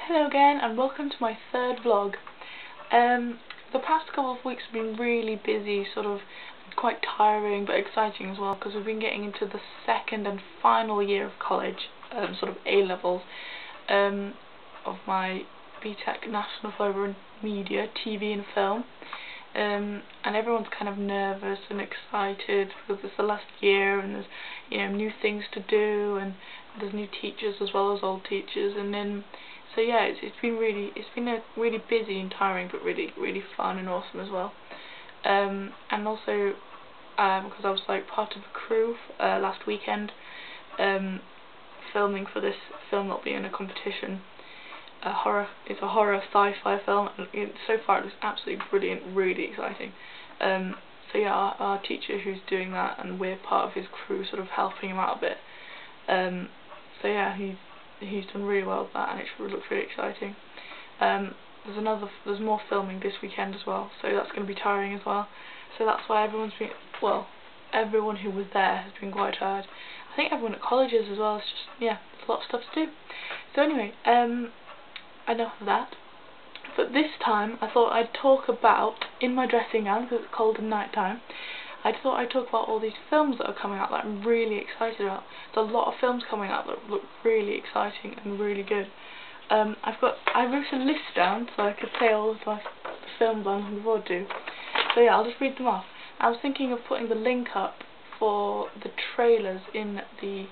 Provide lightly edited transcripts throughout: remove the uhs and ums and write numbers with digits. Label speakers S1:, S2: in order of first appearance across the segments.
S1: Hello again and welcome to my third vlog. The past couple of weeks have been really busy, sort of quite tiring but exciting as well, because we've been getting into the second and final year of college, sort of A-levels, of my BTEC National Diploma in Media, TV and Film. And everyone's kind of nervous and excited because it's the last year and there's, new things to do, and there's new teachers as well as old teachers, and then so yeah, it's been a really busy and tiring but really fun and awesome as well. And also because I was like part of a crew last weekend, filming for this film that'll be in a competition. It's a horror sci-fi film, and so far it looks absolutely brilliant, really exciting. So yeah, our teacher who's doing that, and we're part of his crew, sort of helping him out a bit. So yeah, he's done really well with that, and it looks really exciting. There's more filming this weekend as well, so that's going to be tiring as well. So that's why everyone who was there has been quite tired. I think everyone at colleges as well. It's just, yeah, there's a lot of stuff to do. So anyway, enough of that. But this time I thought I'd talk about, in my dressing gown because it's cold and night time, I thought I'd talk about all these films that are coming out that I'm really excited about. There's a lot of films coming out that look really exciting and really good. I wrote a list down so I could say all of the films I'm looking forward to. So yeah, I'll just read them off. I was thinking of putting the link up for the trailers in the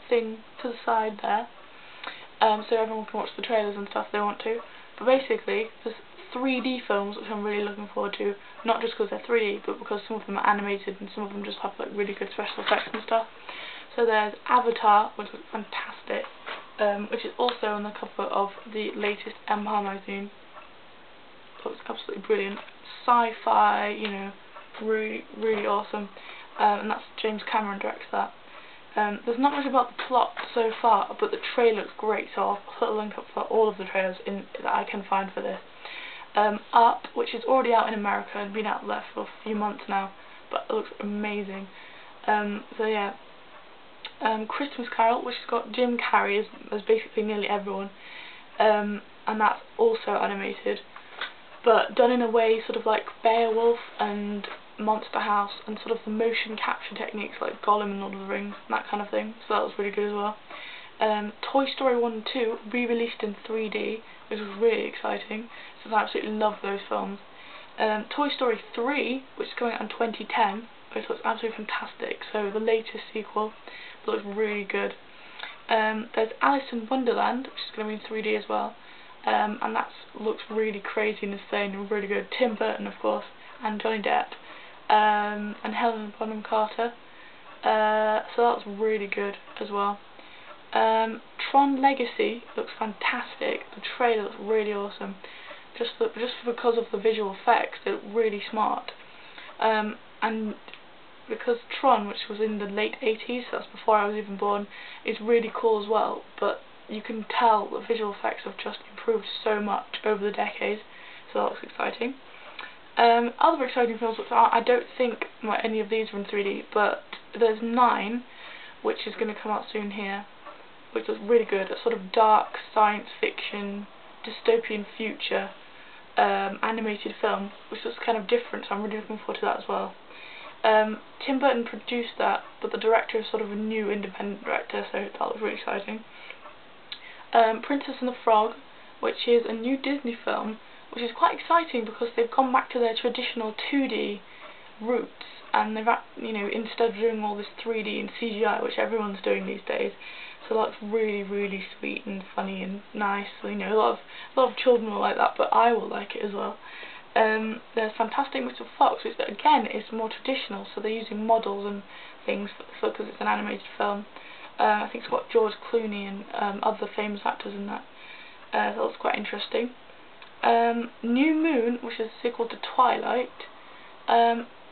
S1: thing to the side there, so everyone can watch the trailers and stuff if they want to. But basically, there's 3D films which I'm really looking forward to, not just because they're 3D, but because some of them are animated and some of them just have like really good special effects and stuff. So there's Avatar, which looks fantastic, which is also on the cover of the latest Empire magazine. Looks absolutely brilliant. Sci-fi, really awesome. And that's James Cameron directs that. There's not much about the plot so far, but the trailer looks great, so I'll put a link up for all of the trailers that I can find for this. Up, which is already out in America and been out there for a few months now, but it looks amazing. So yeah, Christmas Carol, which has got Jim Carrey as basically nearly everyone, and that's also animated, but done in a way sort of like Beowulf and Monster House, and sort of the motion capture techniques like Gollum and Lord of the Rings, and that kind of thing, so that was really good as well. Toy Story 1 and 2 re-released in 3D, which was really exciting, so I absolutely love those films. Toy Story 3, which is coming out in 2010, which looks absolutely fantastic, so the latest sequel looks really good. There's Alice in Wonderland, which is going to be in 3D as well, and that looks really crazy and insane and really good. Tim Burton, of course, and Johnny Depp, and Helena Bonham Carter, so that's really good as well. Tron Legacy looks fantastic. The trailer looks really awesome. Just because of the visual effects, they look really smart. And because Tron, which was in the late 80s, so that's before I was even born, is really cool as well. But you can tell the visual effects have just improved so much over the decades, so that looks exciting. Other exciting films, which I don't think any of these are in 3D, but there's 9, which is going to come out soon here, which was really good. A sort of dark science fiction, dystopian future animated film, which was kind of different, so I'm really looking forward to that as well. Tim Burton produced that, but the director is sort of a new independent director, so that was really exciting. Princess and the Frog, which is a new Disney film, which is quite exciting because they've gone back to their traditional 2D roots, and they've, instead of doing all this 3D and CGI, which everyone's doing these days. So that's really sweet and funny and nice. A lot of children will like that, but I will like it as well. There's Fantastic Mr. Fox, which again is more traditional, so they're using models and things because it's an animated film. I think it's got George Clooney and other famous actors in that. So that's quite interesting. New Moon, which is a sequel to Twilight.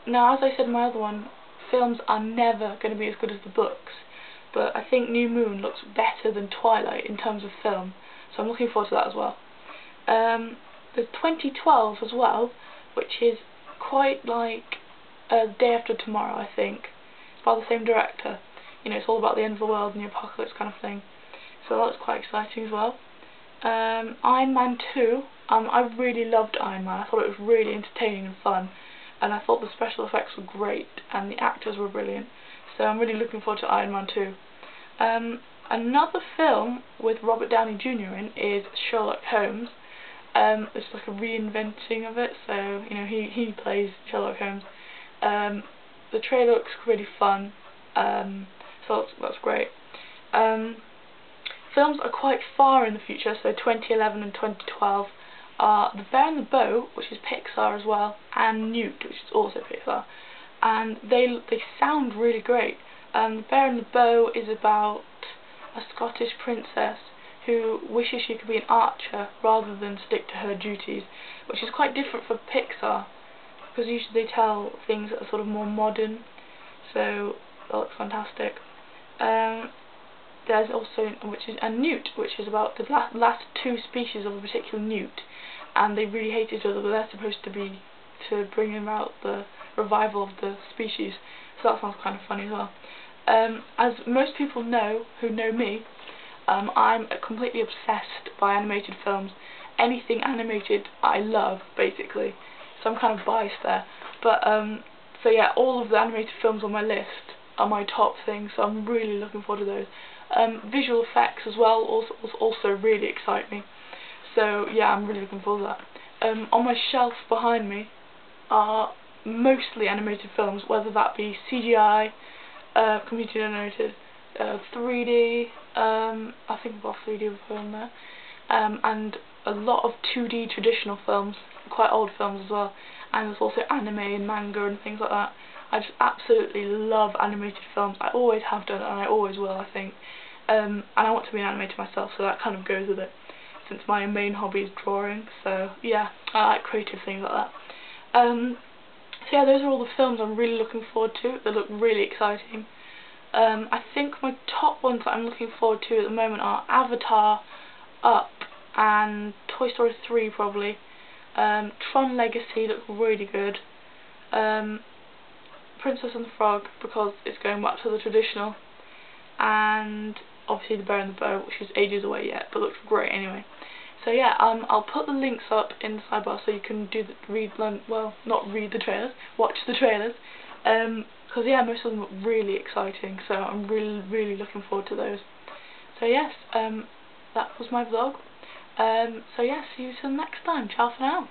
S1: Now, as I said in my other one, films are never going to be as good as the books, but I think New Moon looks better than Twilight in terms of film, so I'm looking forward to that as well. There's 2012 as well, which is quite like Day After Tomorrow, I think, by the same director. It's all about the end of the world and the apocalypse kind of thing, so that was quite exciting as well. Iron Man 2, I really loved Iron Man. I thought it was really entertaining and fun, and I thought the special effects were great and the actors were brilliant, so I'm really looking forward to Iron Man 2. Another film with Robert Downey Jr. in is Sherlock Holmes. It's like a reinventing of it, so you know he plays Sherlock Holmes. The trailer looks really fun, so that's great. Films are quite far in the future, so 2011 and 2012 are The Bear and the Bow, which is Pixar as well, and Newt, which is also Pixar, and they sound really great. The Bear and the Bow is about a Scottish princess who wishes she could be an archer rather than stick to her duties, which is quite different for Pixar, because usually they tell things that are sort of more modern, so that looks fantastic. There's also a newt, which is about the last two species of a particular newt, and they really hate each other, but they're supposed to be to bring about the revival of the species, so that sounds kind of funny as well. As most people know who know me, I'm completely obsessed by animated films. Anything animated I love, basically, so I'm kind of biased there, but so yeah, all of the animated films on my list are my top things, so I'm really looking forward to those. Visual effects as well also really excite me, so yeah, I'm really looking forward to that. On my shelf behind me are mostly animated films, whether that be CGI, computer generated, 3D, I think I've got a 3D film there, and a lot of 2D traditional films, quite old films as well, and there's also anime and manga and things like that. I just absolutely love animated films. I always have done and I always will, I think. And I want to be an animator myself, so that kind of goes with it, since my main hobby is drawing, so yeah, I like creative things like that. So yeah, those are all the films I'm really looking forward to. They look really exciting. I think my top ones that I'm looking forward to at the moment are Avatar, Up, and Toy Story 3 probably. Tron Legacy looks really good. Princess and the Frog, because it's going back to the traditional, and obviously The Bear and the Bow, which is ages away yet, but looks great anyway. So yeah, I'll put the links up in the sidebar so you can not read the trailers, watch the trailers, because yeah, most of them look really exciting, so I'm really looking forward to those. So yes, that was my vlog. So yeah, see you till next time. Ciao for now.